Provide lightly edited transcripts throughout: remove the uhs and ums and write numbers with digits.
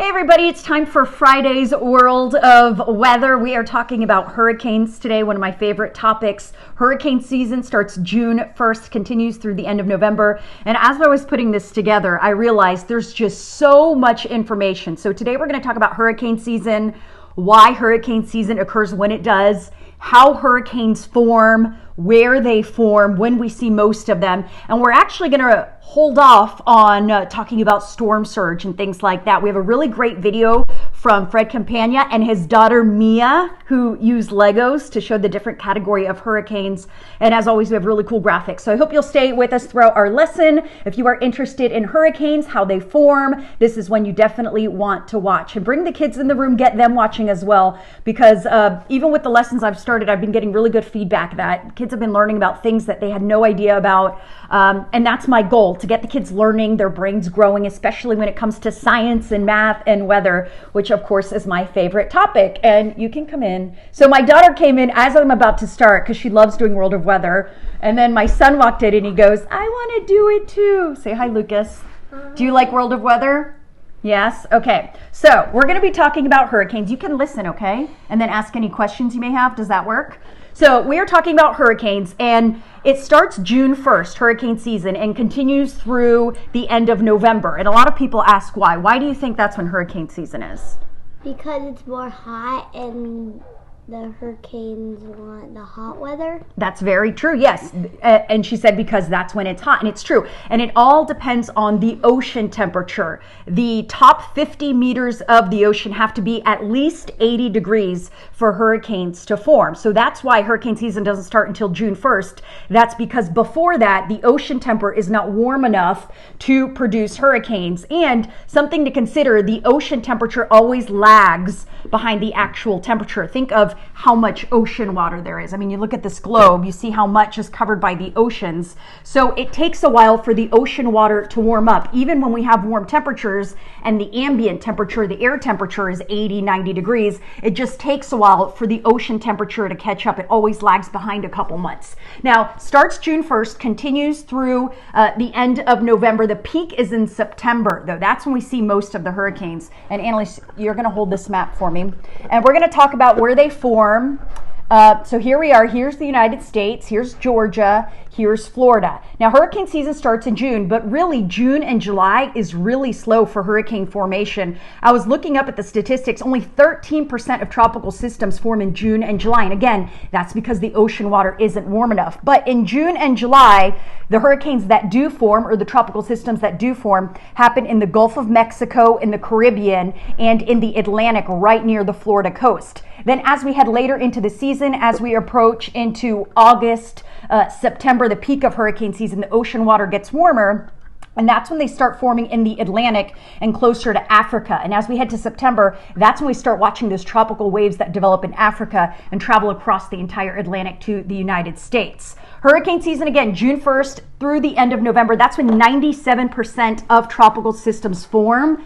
Hey everybody, it's time for Friday's World of Weather. We are talking about hurricanes today, one of my favorite topics. Hurricane season starts June 1st, continues through the end of November. And as I was putting this together, I realized there's just so much information. So today we're going to talk about hurricane season, why hurricane season occurs when it does, how hurricanes form, where they form, when we see most of them. And we're actually going to hold off on talking about storm surge and things like that. We have a really great video from Fred Campagna and his daughter Mia, who use Legos to show the different category of hurricanes. And as always, we have really cool graphics. So I hope you'll stay with us throughout our lesson. If you are interested in hurricanes, how they form, this is one you definitely want to watch. And bring the kids in the room, get them watching as well, because even with the lessons I've started, I've been getting really good feedback that kids have been learning about things that they had no idea about. And that's my goal, to get the kids learning, their brains growing, especially when it comes to science and math and weather, which of course is my favorite topic. And you can come in. So my daughter came in as I'm about to start because she loves doing World of Weather. And then my son walked in and he goes, I want to do it too. Say hi, Lucas. Do you like World of Weather? Yes? Okay. So we're going to be talking about hurricanes. You can listen, okay? And then ask any questions you may have. Does that work? So we are talking about hurricanes, and it starts June 1st, hurricane season, and continues through the end of November. And a lot of people ask why. Why do you think that's when hurricane season is? Because it's more hot and the hurricanes want the hot weather. That's very true, yes. And she said because that's when it's hot, and it's true. And it all depends on the ocean temperature. The top 50 meters of the ocean have to be at least 80 degrees for hurricanes to form. So that's why hurricane season doesn't start until June 1st. That's because before that, the ocean temperature is not warm enough to produce hurricanes. And something to consider, the ocean temperature always lags behind the actual temperature. Think of how much ocean water there is. I mean, you look at this globe, you see how much is covered by the oceans. So it takes a while for the ocean water to warm up. Even when we have warm temperatures and the ambient temperature, the air temperature is 80, 90 degrees, it just takes a while for the ocean temperature to catch up. It always lags behind a couple months. Now, starts June 1st, continues through the end of November. The peak is in September, though. That's when we see most of the hurricanes. And Annalise, you're going to hold this map for me. And we're going to talk about where they form. So here we are. Here's the United States. Here's Georgia. Here's Florida. Now, hurricane season starts in June, but really June and July is really slow for hurricane formation. I was looking up at the statistics. Only 13% of tropical systems form in June and July. And again, that's because the ocean water isn't warm enough. But in June and July, the hurricanes that do form, or the tropical systems that do form, happen in the Gulf of Mexico, in the Caribbean, and in the Atlantic right near the Florida coast. Then as we head later into the season, as we approach into August, September, the peak of hurricane season, the ocean water gets warmer. And that's when they start forming in the Atlantic and closer to Africa. And as we head to September, that's when we start watching those tropical waves that develop in Africa and travel across the entire Atlantic to the United States. Hurricane season, again, June 1st through the end of November. That's when 97% of tropical systems form.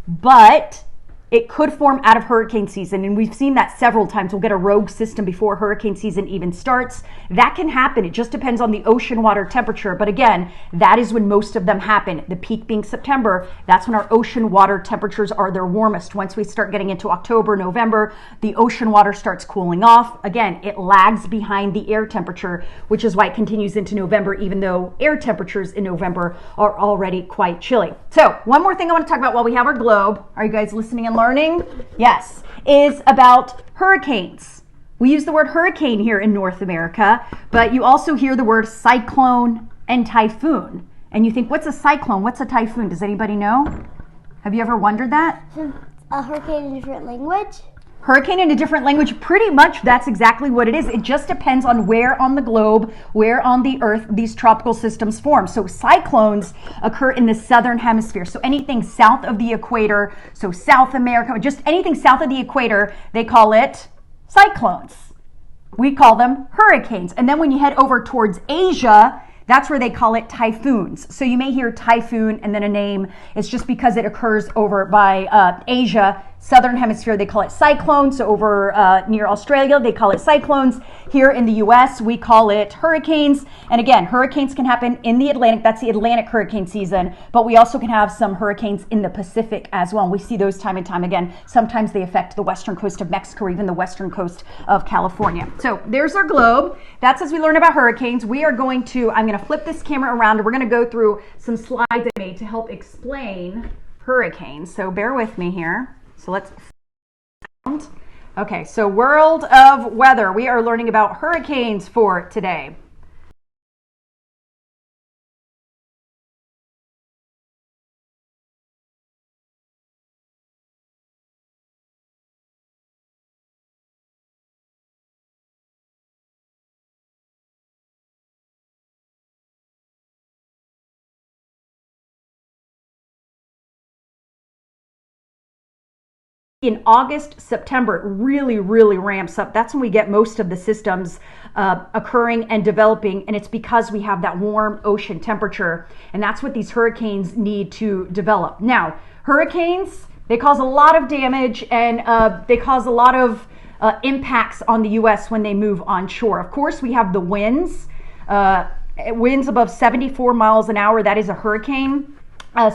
But it could form out of hurricane season, and we've seen that several times. We'll get a rogue system before hurricane season even starts. That can happen. It just depends on the ocean water temperature. But again, that is when most of them happen. The peak being September, that's when our ocean water temperatures are their warmest. Once we start getting into October, November, the ocean water starts cooling off. Again, it lags behind the air temperature, which is why it continues into November, even though air temperatures in November are already quite chilly. So one more thing I want to talk about while we have our globe. Are you guys listening and learning? Yes, is about hurricanes. We use the word hurricane here in North America, but you also hear the word cyclone and typhoon. And you think, what's a cyclone? What's a typhoon? Does anybody know? Have you ever wondered that? A hurricane in a different language? Hurricane in a different language, pretty much that's exactly what it is. It just depends on where on the globe, where on the earth these tropical systems form. So cyclones occur in the southern hemisphere. So anything south of the equator, so South America, just anything south of the equator, they call it cyclones. We call them hurricanes. And then when you head over towards Asia, that's where they call it typhoons. So you may hear typhoon and then a name. It's just because it occurs over by Asia. Southern Hemisphere, they call it cyclones. So over near Australia, they call it cyclones. Here in the U.S., we call it hurricanes. And again, hurricanes can happen in the Atlantic. That's the Atlantic hurricane season. But we also can have some hurricanes in the Pacific as well. And we see those time and time again. Sometimes they affect the western coast of Mexico or even the western coast of California. So there's our globe. That's as we learn about hurricanes. We are going to, I'm going to flip this camera around and we're going to go through some slides I made to help explain hurricanes. So bear with me here. So let's, okay, so world of weather. We are learning about hurricanes for today. In August, September, it really ramps up. That's when we get most of the systems occurring and developing, and it's because we have that warm ocean temperature, and that's what these hurricanes need to develop. Now, hurricanes, they cause a lot of damage, and they cause a lot of impacts on the U.S. when they move onshore. Of course, we have the winds, winds above 74 miles an hour. That is a hurricane.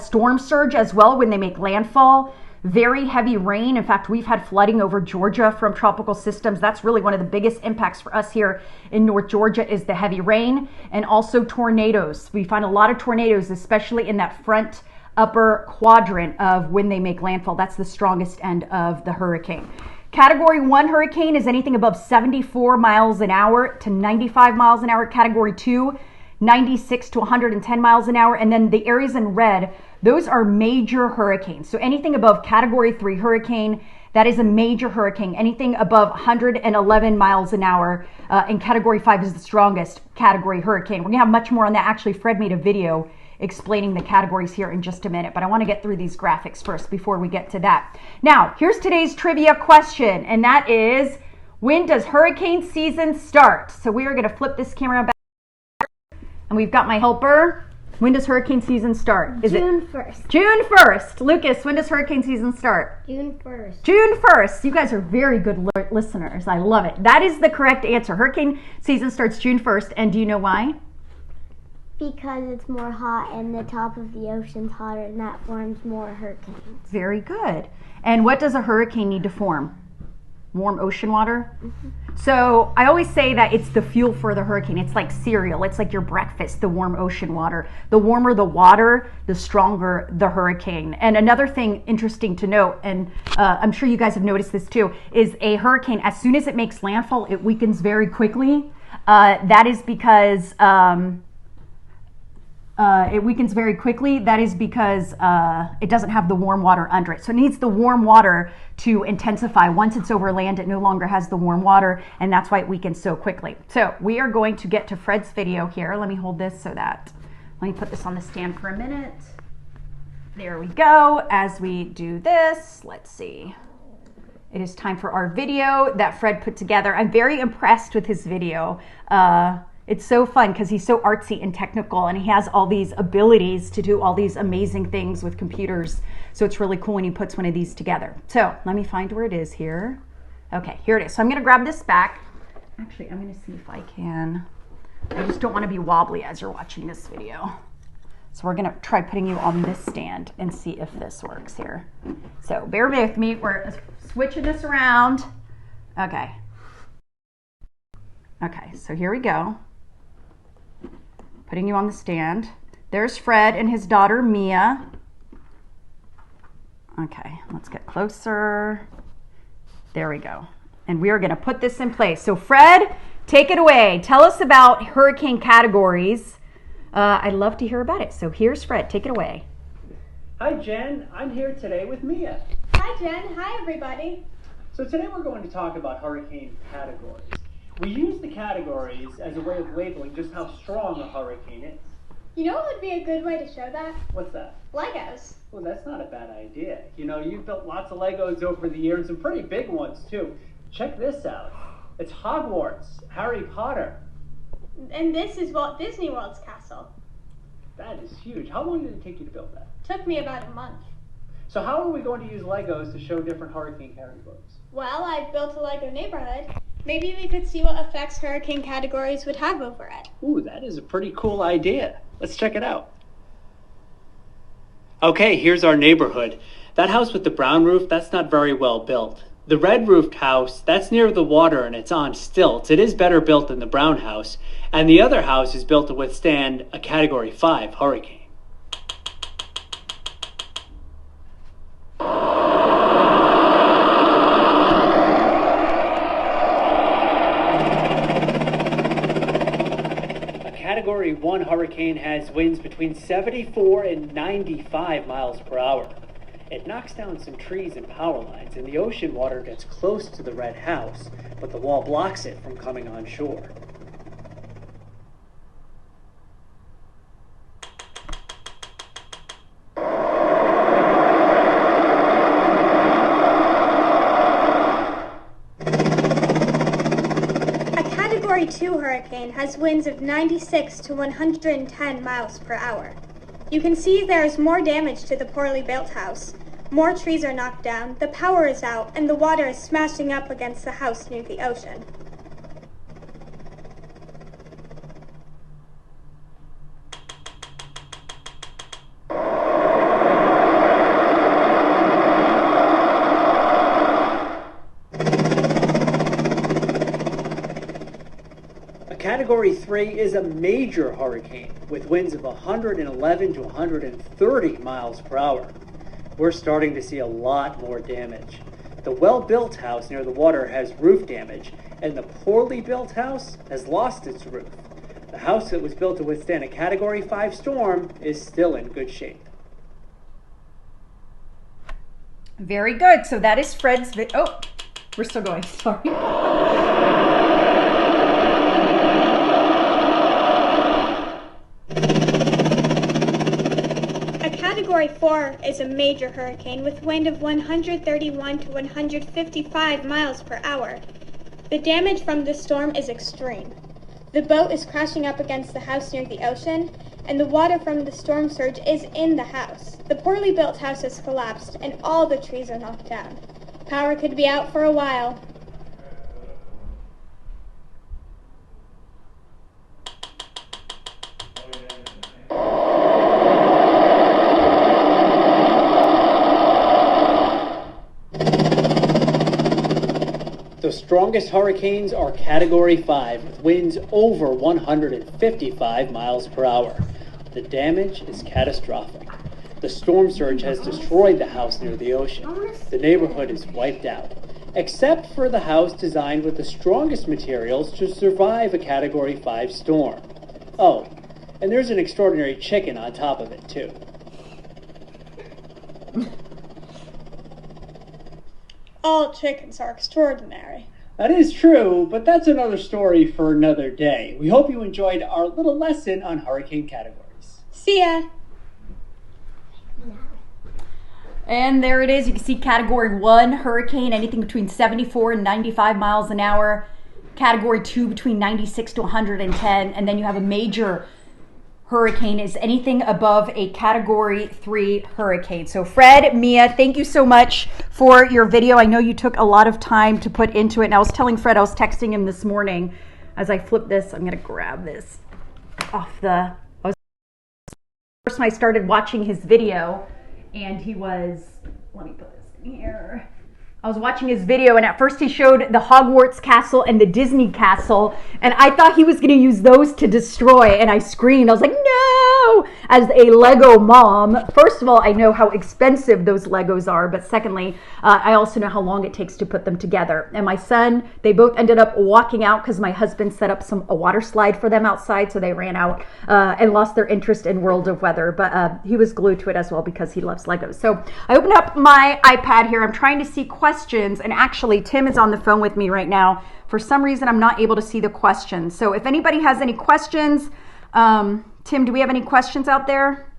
Storm surge as well when they make landfall. Very heavy rain. In fact, we've had flooding over Georgia from tropical systems. That's really one of the biggest impacts for us here in North Georgia is the heavy rain, and also tornadoes. We find a lot of tornadoes, especially in that front upper quadrant of when they make landfall. That's the strongest end of the hurricane. Category 1 hurricane is anything above 74 miles an hour to 95 miles an hour. Category 2, 96 to 110 miles an hour. And then the areas in red, those are major hurricanes. So anything above Category 3 hurricane, that is a major hurricane. Anything above 111 miles an hour, and Category 5 is the strongest category hurricane. We're going to have much more on that. Actually, Fred made a video explaining the categories here in just a minute, but I want to get through these graphics first before we get to that. Now, here's today's trivia question, and that is, when does hurricane season start? So we are going to flip this camera back, and we've got my helper. When does hurricane season start? Is June it 1st. June 1st. Lucas, when does hurricane season start? June 1st. June 1st. You guys are very good listeners. I love it. That is the correct answer. Hurricane season starts June 1st. And do you know why? Because it's more hot and the top of the ocean's hotter, and that forms more hurricanes. Very good. And what does a hurricane need to form? Warm ocean water? Mm-hmm. So I always say that it's the fuel for the hurricane. It's like cereal. It's like your breakfast, the warm ocean water. The warmer the water, the stronger the hurricane. And another thing interesting to note, and I'm sure you guys have noticed this too, is a hurricane, as soon as it makes landfall, it weakens very quickly. That is because it weakens very quickly. That is because it doesn't have the warm water under it. So it needs the warm water to intensify. Once it's over land, it no longer has the warm water, and that's why it weakens so quickly. So we are going to get to Fred's video here. Let me hold this so that, let me put this on the stand for a minute. There we go. As we do this, let's see. It is time for our video that Fred put together. I'm very impressed with his video. It's so fun because he's so artsy and technical, and he has all these abilities to do all these amazing things with computers. So it's really cool when he puts one of these together. So let me find where it is here. Okay, here it is. So I'm going to grab this back. Actually, I'm going to see if I can. I just don't want to be wobbly as you're watching this video. So we're going to try putting you on this stand and see if this works here. So bear with me. We're switching this around. Okay. Okay, so here we go. Putting you on the stand. There's Fred and his daughter, Mia. Okay, let's get closer. There we go. And we are going to put this in place. So Fred, take it away. Tell us about hurricane categories. I'd love to hear about it. So here's Fred. Take it away. Hi, Jen. I'm here today with Mia. Hi, Jen. Hi, everybody. So today we're going to talk about hurricane categories. We use the categories as a way of labeling just how strong a hurricane is. You know what would be a good way to show that? What's that? Legos. Well, that's not a bad idea. You know, you've built lots of Legos over the years, some pretty big ones too. Check this out. It's Hogwarts, Harry Potter. And this is Walt Disney World's castle. That is huge. How long did it take you to build that? Took me about a month. So how are we going to use Legos to show different hurricane categories? Well, I've built a Lego neighborhood. Maybe we could see what effects hurricane categories would have over it. Ooh, that is a pretty cool idea. Let's check it out. Okay, here's our neighborhood. That house with the brown roof, that's not very well built. The red roofed house, that's near the water and it's on stilts. It is better built than the brown house. And the other house is built to withstand a Category 5 hurricane. Category 1 hurricane has winds between 74 and 95 miles per hour. It knocks down some trees and power lines, and the ocean water gets close to the red house, but the wall blocks it from coming on shore. Category 2 hurricane has winds of 96 to 110 miles per hour. You can see there is more damage to the poorly built house. More trees are knocked down, the power is out, and the water is smashing up against the house near the ocean. Category 3 is a major hurricane with winds of 111 to 130 miles per hour. We're starting to see a lot more damage. The well-built house near the water has roof damage, and the poorly built house has lost its roof. The house that was built to withstand a Category 5 storm is still in good shape. Very good. So that is Fred's oh, we're still going. Sorry. Category 4 is a major hurricane with wind of 131 to 155 miles per hour. The damage from this storm is extreme. The boat is crashing up against the house near the ocean, and the water from the storm surge is in the house. The poorly built house has collapsed, and all the trees are knocked down. Power could be out for a while. The strongest hurricanes are Category 5 with winds over 155 miles per hour. The damage is catastrophic. The storm surge has destroyed the house near the ocean. The neighborhood is wiped out, except for the house designed with the strongest materials to survive a Category 5 storm. Oh, and there's an extraordinary chicken on top of it, too. All chickens are extraordinary. That is true, but that's another story for another day. We hope you enjoyed our little lesson on hurricane categories. See ya! And there it is. You can see Category 1 hurricane, anything between 74 and 95 miles an hour. Category 2 between 96 to 110. And then you have a major hurricane is anything above a Category 3 hurricane. So Fred, Mia, thank you so much for your video. I know you took a lot of time to put into it. And I was telling Fred, I was texting him this morning as I flip this. I'm going to grab this off the... First, I started watching his video and he was... Let me put this in here. I was watching his video, and at first he showed the Hogwarts castle and the Disney castle, and I thought he was going to use those to destroy, and I screamed. I was like, no! As a Lego mom, first of all, I know how expensive those Legos are, but secondly, I also know how long it takes to put them together. And my son, they both ended up walking out because my husband set up a water slide for them outside, so they ran out and lost their interest in World of Weather, but he was glued to it as well because he loves Legos. So I opened up my iPad here. I'm trying to see questions, and actually Tim is on the phone with me right now. For some reason I'm not able to see the questions, so if anybody has any questions, Tim, do we have any questions out there?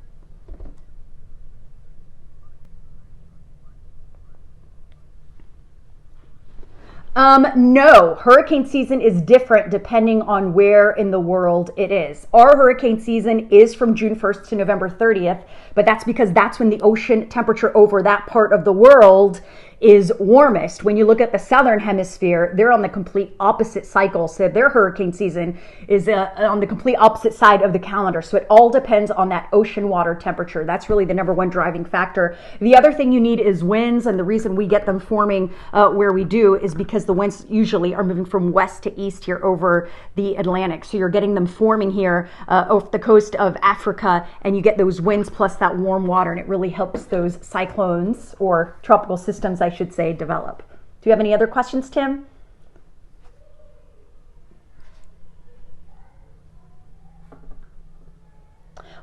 No, hurricane season is different depending on where in the world it is. Our hurricane season is from June 1st to November 30th, but that's because that's when the ocean temperature over that part of the world is warmest. When you look at the southern hemisphere, they're on the complete opposite cycle. So their hurricane season is on the complete opposite side of the calendar. So it all depends on that ocean water temperature. That's really the number one driving factor. The other thing you need is winds, and the reason we get them forming where we do is because the winds usually are moving from west to east here over the Atlantic. So you're getting them forming here off the coast of Africa, and you get those winds plus that warm water, and it really helps those cyclones or tropical systems, I should say, develop. Do you have any other questions, Tim?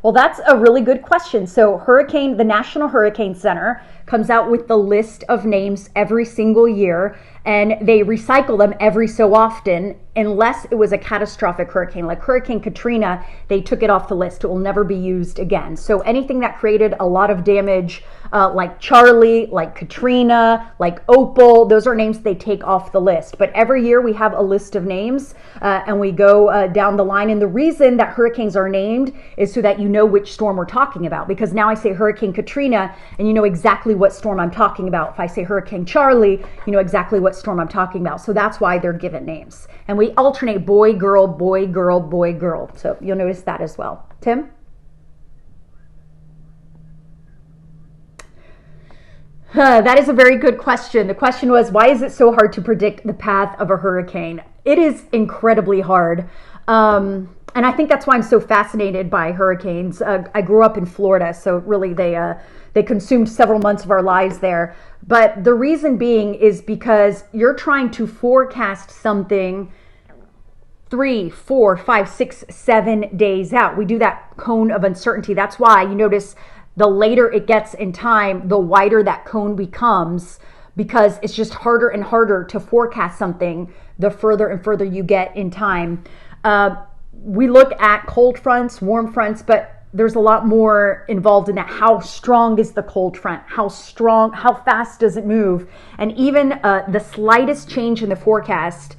Well, that's a really good question. So the National Hurricane Center comes out with the list of names every single year, and they recycle them every so often unless it was a catastrophic hurricane. Like Hurricane Katrina, they took it off the list. It will never be used again. So anything that created a lot of damage, like Charlie, like Katrina, like Opal, those are names they take off the list. But every year we have a list of names and we go down the line. And the reason that hurricanes are named is so that you know which storm we're talking about. Because now I say Hurricane Katrina and you know exactly what storm I'm talking about. If I say Hurricane Charlie, you know exactly what storm I'm talking about. So that's why they're given names. And we alternate boy, girl, boy, girl, boy, girl. So you'll notice that as well. Tim? That is a very good question. The question was, why is it so hard to predict the path of a hurricane? It is incredibly hard. And I think that's why I'm so fascinated by hurricanes. I grew up in Florida, so really they consumed several months of our lives there. But the reason being is because you're trying to forecast something 3, 4, 5, 6, 7 days out. We do that cone of uncertainty. That's why you notice the later it gets in time, the wider that cone becomes, because it's just harder and harder to forecast something the further and further you get in time. We look at cold fronts, warm fronts, but there's a lot more involved in that. How strong is the cold front? How fast does it move? And even the slightest change in the forecast,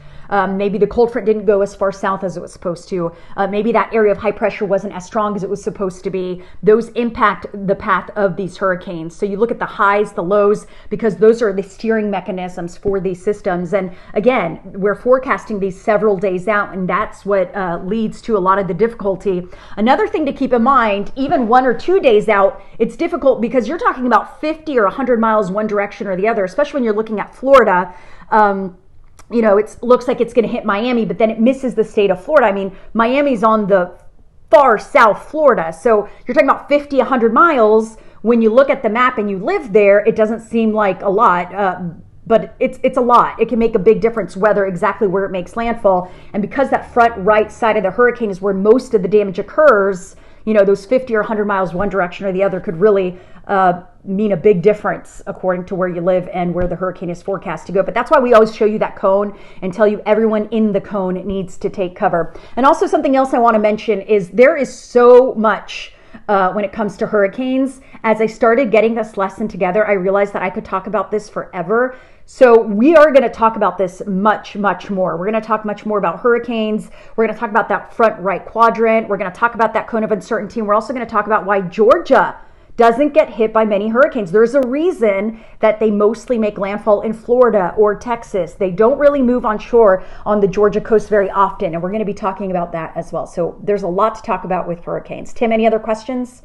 maybe the cold front didn't go as far south as it was supposed to. Maybe that area of high pressure wasn't as strong as it was supposed to be. Those impact the path of these hurricanes. So you look at the highs, the lows, because those are the steering mechanisms for these systems. And again, we're forecasting these several days out, and that's what leads to a lot of the difficulty. Another thing to keep in mind, even 1 or 2 days out, it's difficult because you're talking about 50 or 100 miles one direction or the other, especially when you're looking at Florida. You know, it looks like it's going to hit Miami, but then it misses the state of Florida. I mean, Miami's on the far south Florida. So you're talking about 50, 100 miles. When you look at the map and you live there, it doesn't seem like a lot, but it's a lot. It can make a big difference exactly where it makes landfall. And because that front right side of the hurricane is where most of the damage occurs, you know, those 50 or 100 miles one direction or the other could really mean a big difference according to where you live and where the hurricane is forecast to go. But that's why we always show you that cone and tell you everyone in the cone needs to take cover. And also something else I want to mention is there is so much when it comes to hurricanes. As I started getting this lesson together, I realized that I could talk about this forever. So we are going to talk about this much, much more. We're going to talk much more about hurricanes. We're going to talk about that front right quadrant. We're going to talk about that cone of uncertainty. And we're also going to talk about why Georgia doesn't get hit by many hurricanes. There's a reason that they mostly make landfall in Florida or Texas. They don't really move on shore on the Georgia coast very often. And we're going to be talking about that as well. So there's a lot to talk about with hurricanes. Tim, any other questions?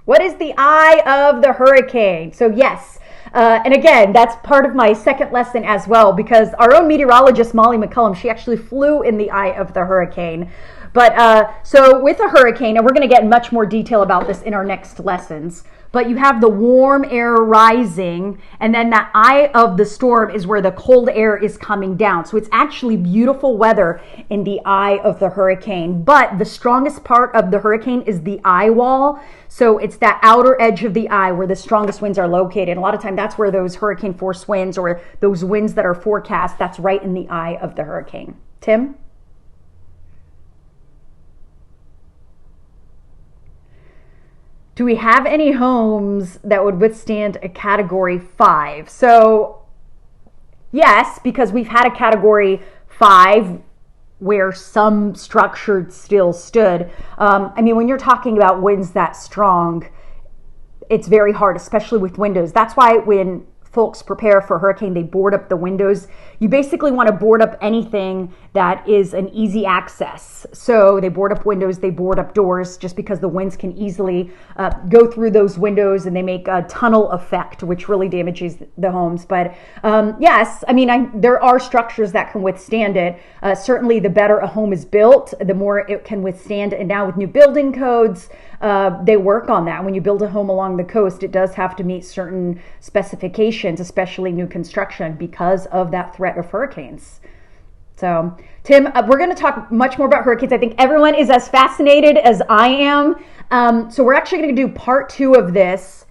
What is the eye of the hurricane? So yes, and again, that's part of my second lesson as well, because our own meteorologist, Molly McCullum, she actually flew in the eye of the hurricane. But so with a hurricane, and we're going to get in much more detail about this in our next lessons, but you have the warm air rising, and then that eye of the storm is where the cold air is coming down. So it's actually beautiful weather in the eye of the hurricane. But the strongest part of the hurricane is the eye wall. So it's that outer edge of the eye where the strongest winds are located. A lot of time that's where those hurricane force winds or those winds that are forecast, that's right in the eye of the hurricane. Tim? do we have any homes that would withstand a Category 5? So, yes, because we've had a Category 5 where some structures still stood. I mean, when you're talking about winds that strong, it's very hard, especially with windows. That's why when folks prepare for a hurricane, they board up the windows. You basically want to board up anything that is an easy access. So they board up windows, they board up doors, just because the winds can easily go through those windows, and they make a tunnel effect, which really damages the homes. But yes, I mean, there are structures that can withstand it. Certainly the better a home is built, the more it can withstand. And now with new building codes, they work on that. When you build a home along the coast, it does have to meet certain specifications, especially new construction, because of that threat of hurricanes. So, Tim, we're going to talk much more about hurricanes. I think everyone is as fascinated as I am. So we're actually going to do part 2 of this,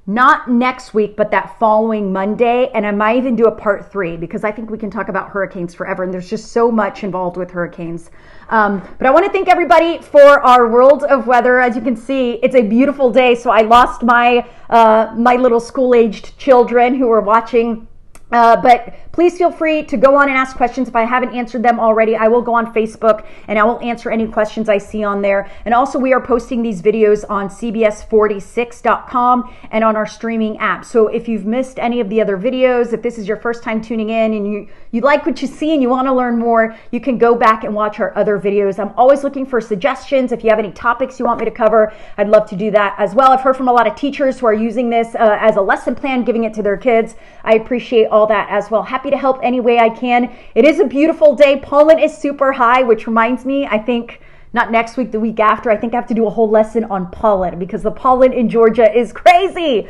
not next week, but that following Monday. And I might even do a part 3, because I think we can talk about hurricanes forever. And there's just so much involved with hurricanes. But I want to thank everybody for our world of weather. As you can see, it's a beautiful day. So I lost my little school-aged children who were watching. But please feel free to go on and ask questions. If I haven't answered them already, I will go on Facebook and I will answer any questions I see on there. And also, we are posting these videos on cbs46.com and on our streaming app. So if you've missed any of the other videos, if this is your first time tuning in and you like what you see and you want to learn more, you can go back and watch our other videos. I'm always looking for suggestions. If you have any topics you want me to cover, I'd love to do that as well. I've heard from a lot of teachers who are using this as a lesson plan, giving it to their kids. I appreciate all that as well. Happy to help any way I can. It is a beautiful day. Pollen is super high, which reminds me, I think not next week, the week after, I think I have to do a whole lesson on pollen, because the pollen in Georgia is crazy.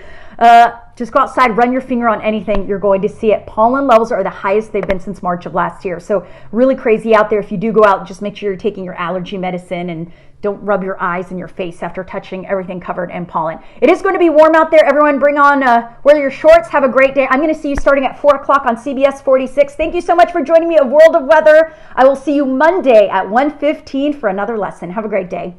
Just go outside, run your finger on anything, you're going to see it. Pollen levels are the highest they've been since March of last year. So really crazy out there. If you do go out, just make sure you're taking your allergy medicine and don't rub your eyes and your face after touching everything covered in pollen. It is going to be warm out there. Everyone bring on, wear your shorts. Have a great day. I'm going to see you starting at 4 o'clock on CBS 46. Thank you so much for joining me at World of Weather. I will see you Monday at 1:15 for another lesson. Have a great day.